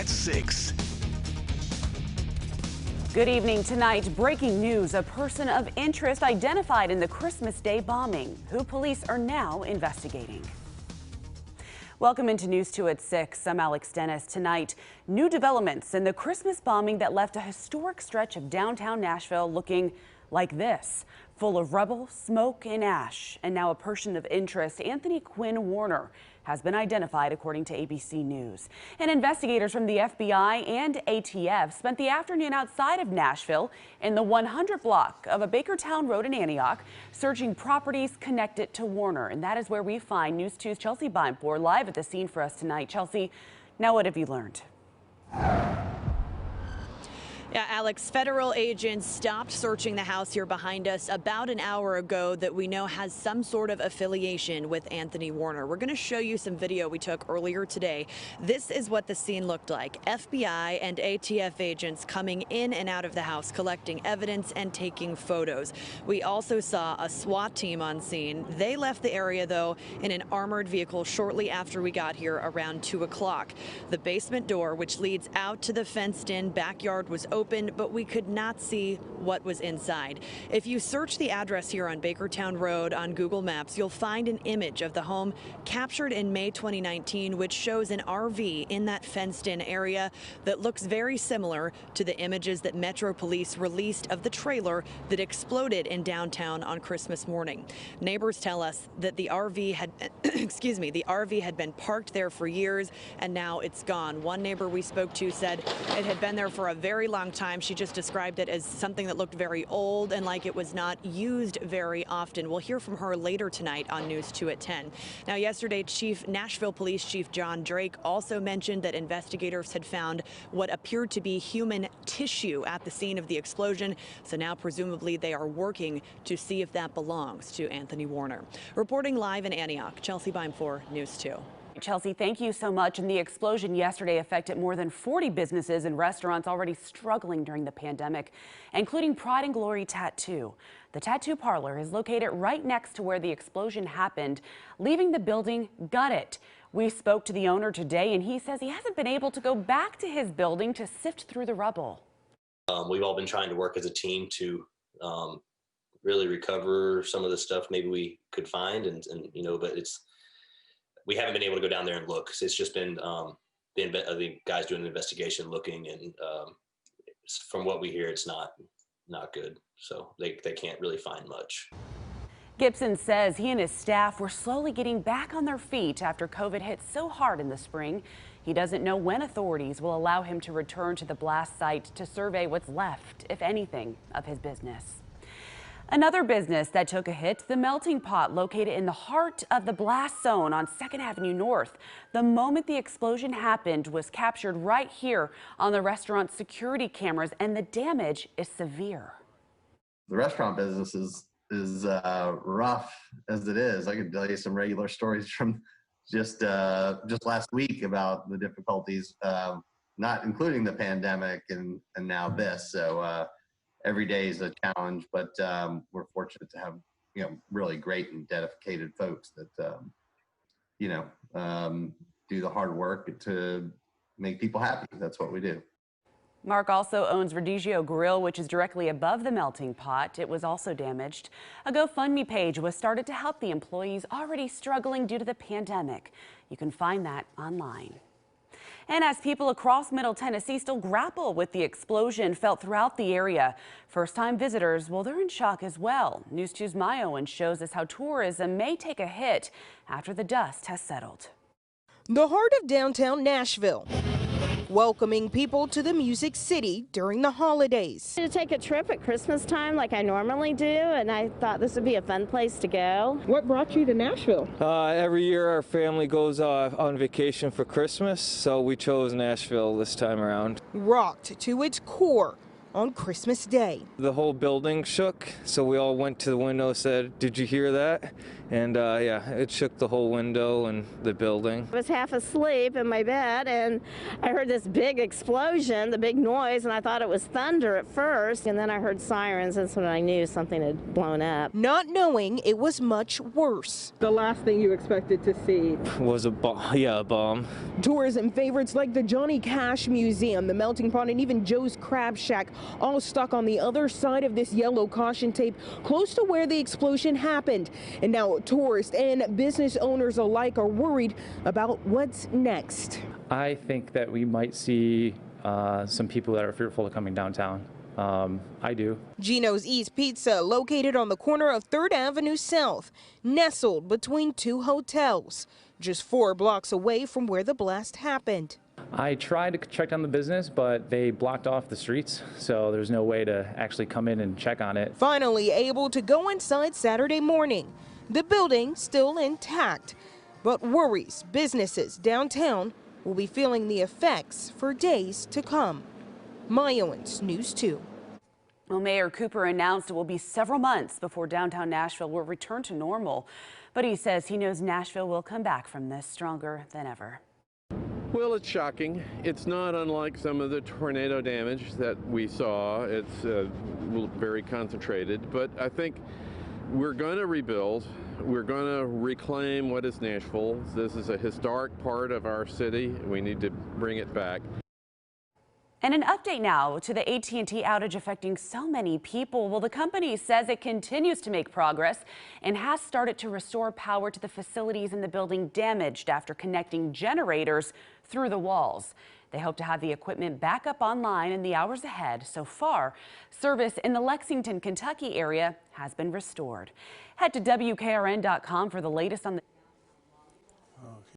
at 6. Good evening. Tonight, breaking news. A person of interest identified in the Christmas Day bombing, who police are now investigating. Welcome into News 2 at 6. I'm Alex Dennis. Tonight, new developments in the Christmas bombing that left a historic stretch of downtown Nashville looking like this, full of rubble, smoke, and ash. And now a person of interest, Anthony Quinn Warner, has been identified according to ABC News. And investigators from the FBI and ATF spent the afternoon outside of Nashville in the 100 block of a Bakertown Road in Antioch, searching properties connected to Warner. And that is where we find News 2's Chelsea Bimeford live at the scene for us tonight. Chelsea, now what have you learned? Yeah, Alex, federal agents stopped searching the house here behind us about an hour ago that we know has some sort of affiliation with Anthony Warner. We're going to show you some video we took earlier today. This is what the scene looked like. FBI and ATF agents coming in and out of the house, collecting evidence and taking photos. We also saw a SWAT team on scene. They left the area, though, in an armored vehicle shortly after we got here around 2 o'clock. The basement door, which leads out to the fenced-in backyard, was open, but we could not see what was inside. If you search the address here on Bakertown Road on Google Maps, you'll find an image of the home captured in May 2019, which shows an RV in that fenced-in area that looks very similar to the images that Metro Police released of the trailer that exploded in downtown on Christmas morning. Neighbors tell us that the RV had, the RV had been parked there for years, and now it's gone. One neighbor we spoke to said it had been there for a very long time. She just described it as something that looked very old and like it was not used very often. We'll hear from her later tonight on News 2 at 10. Now, yesterday, Nashville Police Chief John Drake also mentioned that investigators had found what appeared to be human tissue at the scene of the explosion. So now, presumably, they are working to see if that belongs to Anthony Warner. Reporting live in Antioch, Chelsea Bimeford, News 2. Chelsea, thank you so much. And the explosion yesterday affected more than 40 businesses and restaurants already struggling during the pandemic, including Pride and Glory Tattoo. The tattoo parlor is located right next to where the explosion happened, leaving the building gutted. We spoke to the owner today, and he says he hasn't been able to go back to his building to sift through the rubble. We've all been trying to work as a team to really recover some of the stuff maybe we could find, and but we haven't been able to go down there and look. It's just been the guys doing the investigation looking, and from what we hear, it's not good. So they can't really find much. Gibson says he and his staff were slowly getting back on their feet after COVID hit so hard in the spring. He doesn't know when authorities will allow him to return to the blast site to survey what's left, if anything, of his business. Another business that took a hit, the Melting Pot, located in the heart of the blast zone on 2nd Avenue North. The moment the explosion happened was captured right here on the restaurant's security cameras, and the damage is severe. The restaurant business is rough as it is. I could tell you some regular stories from just last week about the difficulties, not including the pandemic and now this. So every day is a challenge, but we're fortunate to have really great and dedicated folks that do the hard work to make people happy. That's what we do. Mark also owns Redigio Grill, which is directly above the Melting Pot. It was also damaged. A GoFundMe page was started to help the employees already struggling due to the pandemic. You can find that online. And as people across Middle Tennessee still grapple with the explosion felt throughout the area, first-time visitors, well, they're in shock as well. News 2's Maya Owen shows us how tourism may take a hit after the dust has settled. The heart of downtown Nashville, welcoming people to the Music City during the holidays. To take a trip at Christmas time like I normally do, and I thought this would be a fun place to go. What brought you to Nashville? Every year our family goes on vacation for Christmas, so we chose Nashville this time around. Rocked to its core, on Christmas Day. The whole building shook, so we all went to the window and said, "Did you hear that?" And yeah, it shook the whole window and the building. I was half asleep in my bed and I heard this big explosion, the big noise, and I thought it was thunder at first. And then I heard sirens. That's when I knew something had blown up. Not knowing it was much worse. The last thing you expected to see Was a bomb. Tourism favorites like the Johnny Cash Museum, the Melting Pot, and even Joe's Crab Shack all stuck on the other side of this yellow caution tape close to where the explosion happened. And now tourists and business owners alike are worried about what's next. I think that we might see some people that are fearful of coming downtown. I do. Gino's East Pizza, located on the corner of 3rd Avenue South, nestled between two hotels, just 4 blocks away from where the blast happened. I tried to check on the business, but they blocked off the streets, so there's no way to actually come in and check on it. Finally able to go inside Saturday morning. The building still intact, but worries businesses downtown will be feeling the effects for days to come. Maya Owens, News 2. Well, Mayor Cooper announced it will be several months before downtown Nashville will return to normal. But he says he knows Nashville will come back from this stronger than ever. Well, it's shocking. It's not unlike some of the tornado damage that we saw. It's very concentrated, but I think we're going to rebuild. We're going to reclaim what is Nashville. This is a historic part of our city. We need to bring it back. And an update now to the AT&T outage affecting so many people. Well, the company says it continues to make progress and has started to restore power to the facilities in the building damaged after connecting generators through the walls. They hope to have the equipment back up online in the hours ahead. So far, service in the Lexington, Kentucky area has been restored. Head to WKRN.com for the latest on the